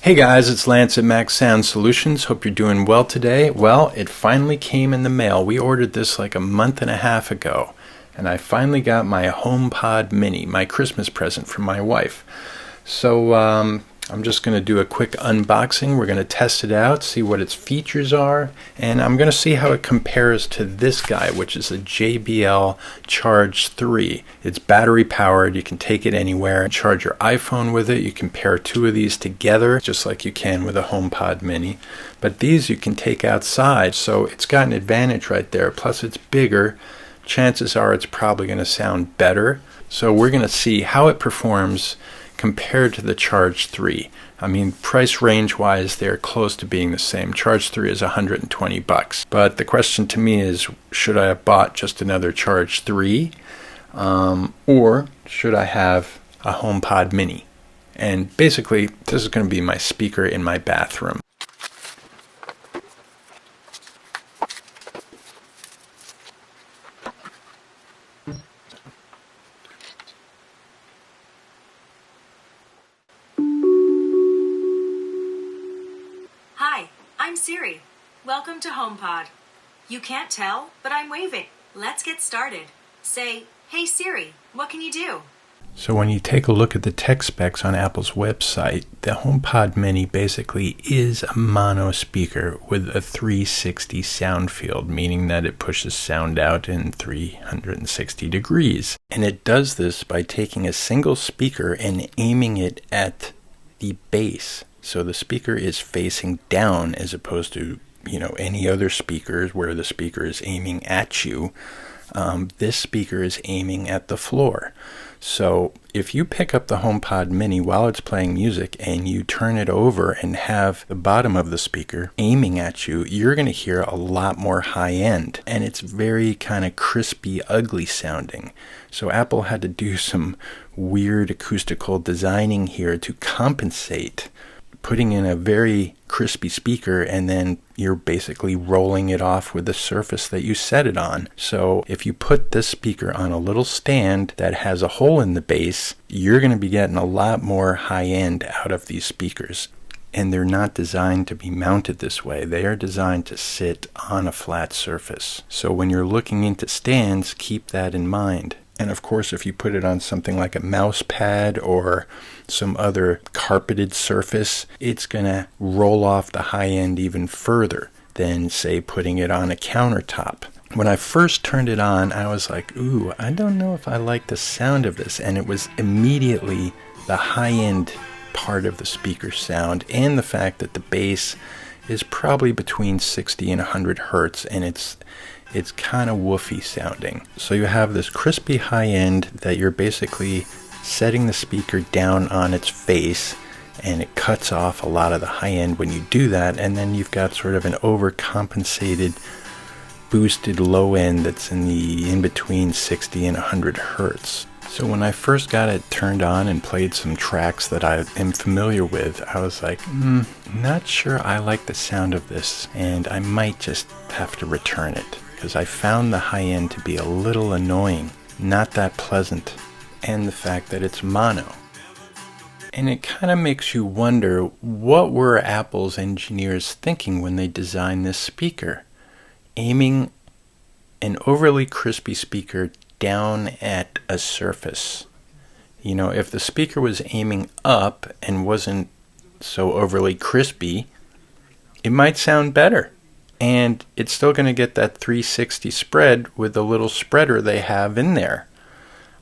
Hey guys, it's Lance at Mac Sound Solutions. Hope you're doing well today. Well, it finally came in the mail. We ordered this like a month and a half ago, and I finally got my Homepod Mini, my Christmas present from my wife. So I'm just going to do a quick unboxing. We're going to test it out, see what its features are, and I'm going to see how it compares to this guy, which is a JBL Charge 3. It's battery powered. You can take it anywhere, charge your iPhone with it. You can pair two of these together just like you can with a HomePod Mini. But these you can take outside, so it's got an advantage right there. Plus it's bigger. Chances are it's probably going to sound better. So we're going to see how it performs compared to the Charge 3. I mean, price range wise, they're close to being the same. Charge 3 is $120. But the question to me is, should I have bought just another Charge 3? Or should I have a HomePod Mini? And basically, this is going to be my speaker in my bathroom. Hi, I'm Siri. Welcome to HomePod. You can't tell, but I'm waving. Let's get started. Say, hey Siri, what can you do? So when you take a look at the tech specs on Apple's website, the HomePod Mini basically is a mono speaker with a 360 sound field, meaning that it pushes sound out in 360 degrees. And it does this by taking a single speaker and aiming it at the base. So the speaker is facing down as opposed to, any other speakers where the speaker is aiming at you. This speaker is aiming at the floor. So if you pick up the HomePod Mini while it's playing music and you turn it over and have the bottom of the speaker aiming at you, you're going to hear a lot more high end. And it's very kind of crispy, ugly sounding. So Apple had to do some weird acoustical designing here to compensate, putting in a very crispy speaker, and then you're basically rolling it off with the surface that you set it on. So if you put this speaker on a little stand that has a hole in the base, you're going to be getting a lot more high end out of these speakers. And they're not designed to be mounted this way. They are designed to sit on a flat surface. So when you're looking into stands, keep that in mind. And of course, if you put it on something like a mouse pad or some other carpeted surface, it's going to roll off the high end even further than, say, putting it on a countertop. When I first turned it on, I was like, ooh, I don't know if I like the sound of this. And it was immediately the high end part of the speaker sound, and the fact that the bass is probably between 60 and 100 hertz, and it's kind of woofy sounding. So you have this crispy high end that you're basically setting the speaker down on its face, and it cuts off a lot of the high end when you do that, and then you've got sort of an overcompensated boosted low end that's in between 60 and 100 hertz. So when I first got it turned on and played some tracks that I am familiar with, I was like, not sure I like the sound of this, and I might just have to return it, because I found the high end to be a little annoying, not that pleasant, and the fact that it's mono. And it kind of makes you wonder, what were Apple's engineers thinking when they designed this speaker? Aiming an overly crispy speaker down at a surface. If the speaker was aiming up and wasn't so overly crispy, it might sound better. And it's still going to get that 360 spread with the little spreader they have in there.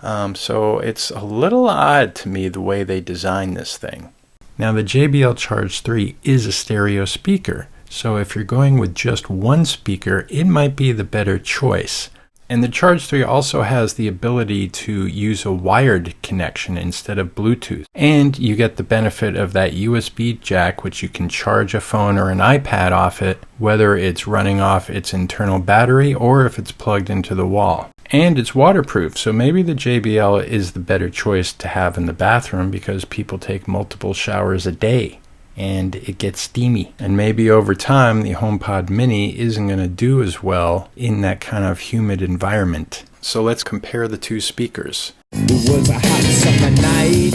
So it's a little odd to me the way they designed this thing. Now the JBL Charge 3 is a stereo speaker. So if you're going with just one speaker, it might be the better choice. And the Charge 3 also has the ability to use a wired connection instead of Bluetooth. And you get the benefit of that USB jack, which you can charge a phone or an iPad off it, whether it's running off its internal battery or if it's plugged into the wall. And it's waterproof, so maybe the JBL is the better choice to have in the bathroom because people take multiple showers a day and it gets steamy. And maybe over time, the HomePod Mini isn't going to do as well in that kind of humid environment. So let's compare the two speakers. It was a hot summer night.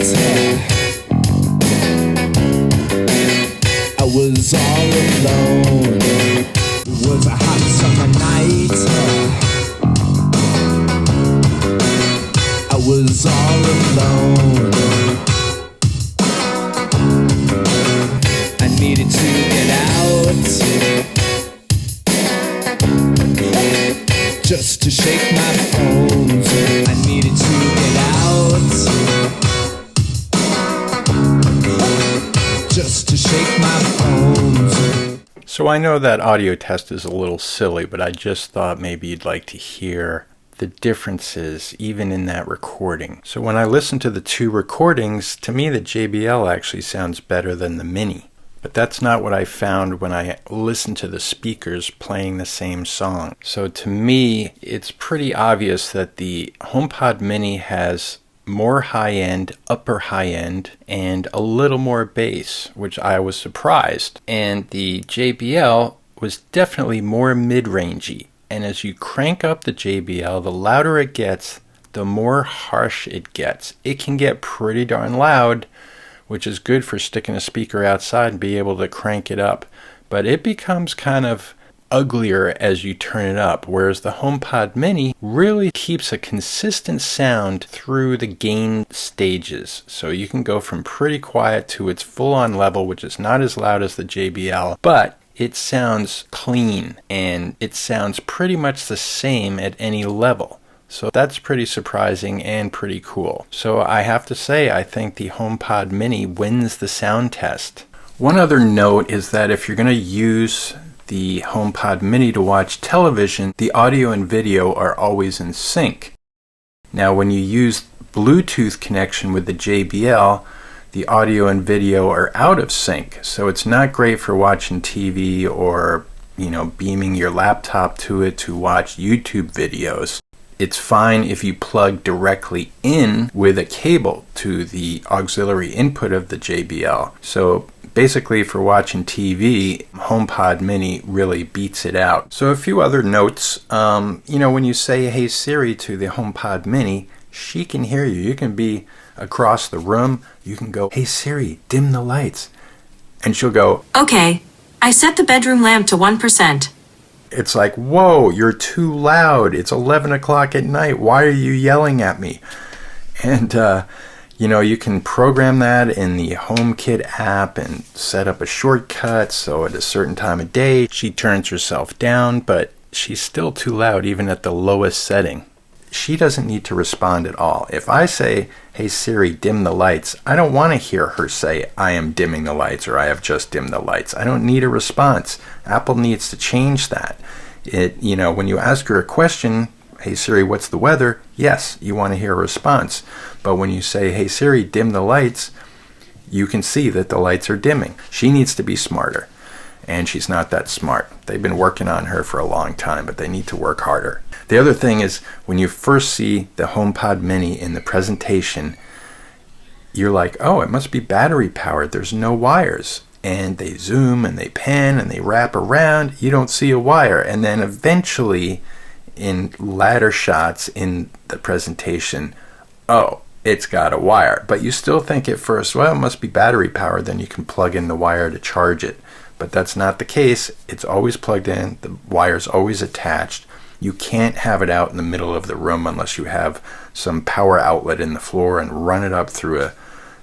was all alone. It was a hot summer night. I was all alone. I needed to get out, just to shake my bones. I needed to get out, just to shake my bones. So I know that audio test is a little silly, but I just thought maybe you'd like to hear the differences even in that recording. So when I listen to the two recordings, to me the JBL actually sounds better than the Mini. But that's not what I found when I listened to the speakers playing the same song. So to me, it's pretty obvious that the HomePod Mini has more high-end, upper high-end, and a little more bass, which I was surprised. And the JBL was definitely more mid-rangey. And as you crank up the JBL, the louder it gets, the more harsh it gets. It can get pretty darn loud, which is good for sticking a speaker outside and be able to crank it up. But it becomes kind of uglier as you turn it up, whereas the HomePod Mini really keeps a consistent sound through the gain stages. So you can go from pretty quiet to its full-on level, which is not as loud as the JBL, but it sounds clean and it sounds pretty much the same at any level. So that's pretty surprising and pretty cool. So I have to say, I think the HomePod Mini wins the sound test. One other note is that if you're going to use the HomePod Mini to watch television, the audio and video are always in sync. Now when you use Bluetooth connection with the JBL, the audio and video are out of sync. So it's not great for watching TV or, beaming your laptop to it to watch YouTube videos. It's fine if you plug directly in with a cable to the auxiliary input of the JBL. So basically for watching TV, HomePod Mini really beats it out. So a few other notes. When you say, "Hey Siri" to the HomePod Mini, she can hear you. You can be across the room. You can go, "Hey Siri, dim the lights." And she'll go, Okay, I set the bedroom lamp to 1%. It's like, whoa, you're too loud. It's 11 o'clock at night. Why are you yelling at me? And, you can program that in the HomeKit app and set up a shortcut so at a certain time of day she turns herself down, but she's still too loud even at the lowest setting. She doesn't need to respond at all. If I say, "Hey Siri, dim the lights," I don't want to hear her say, "I am dimming the lights," or "I have just dimmed the lights." I don't need a response. Apple needs to change that. When you ask her a question, "Hey Siri, what's the weather?" Yes, you want to hear a response. But when you say, "Hey Siri, dim the lights," you can see that the lights are dimming. She needs to be smarter. And she's not that smart. They've been working on her for a long time, but they need to work harder. The other thing is, when you first see the HomePod Mini in the presentation, you're like, oh, it must be battery powered. There's no wires. And they zoom and they pan and they wrap around. You don't see a wire. And then eventually, in latter shots in the presentation, oh, it's got a wire. But you still think at first, well, it must be battery powered. Then you can plug in the wire to charge it. But that's not the case. It's always plugged in. The wire's always attached. You can't have it out in the middle of the room unless you have some power outlet in the floor and run it up through a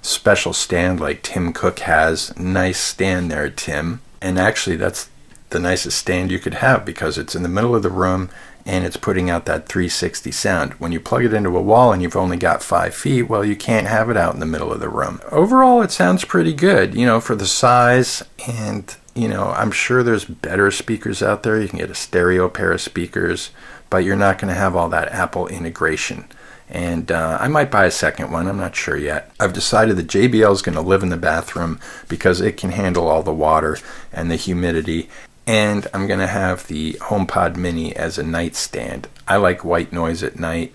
special stand like Tim Cook has. Nice stand there, Tim. And actually, that's the nicest stand you could have because it's in the middle of the room and it's putting out that 360 sound. When you plug it into a wall and you've only got 5 feet, well, you can't have it out in the middle of the room. Overall, it sounds pretty good, for the size, and I'm sure there's better speakers out there. You can get a stereo pair of speakers, but you're not going to have all that Apple integration. And I might buy a second one. I'm not sure yet. I've decided the JBL is going to live in the bathroom because it can handle all the water and the humidity. And I'm going to have the HomePod Mini as a nightstand. I like white noise at night.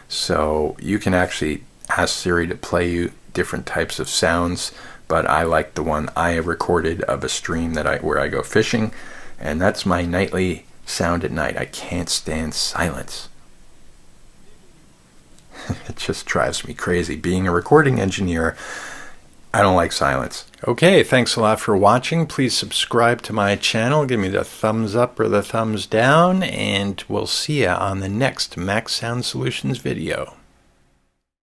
So you can actually ask Siri to play you different types of sounds. But I like the one I recorded of a stream where I go fishing. And that's my nightly sound at night. I can't stand silence. It just drives me crazy. Being a recording engineer, I don't like silence. Okay, thanks a lot for watching. Please subscribe to my channel. Give me the thumbs up or the thumbs down, and we'll see ya on the next Max Sound Solutions video.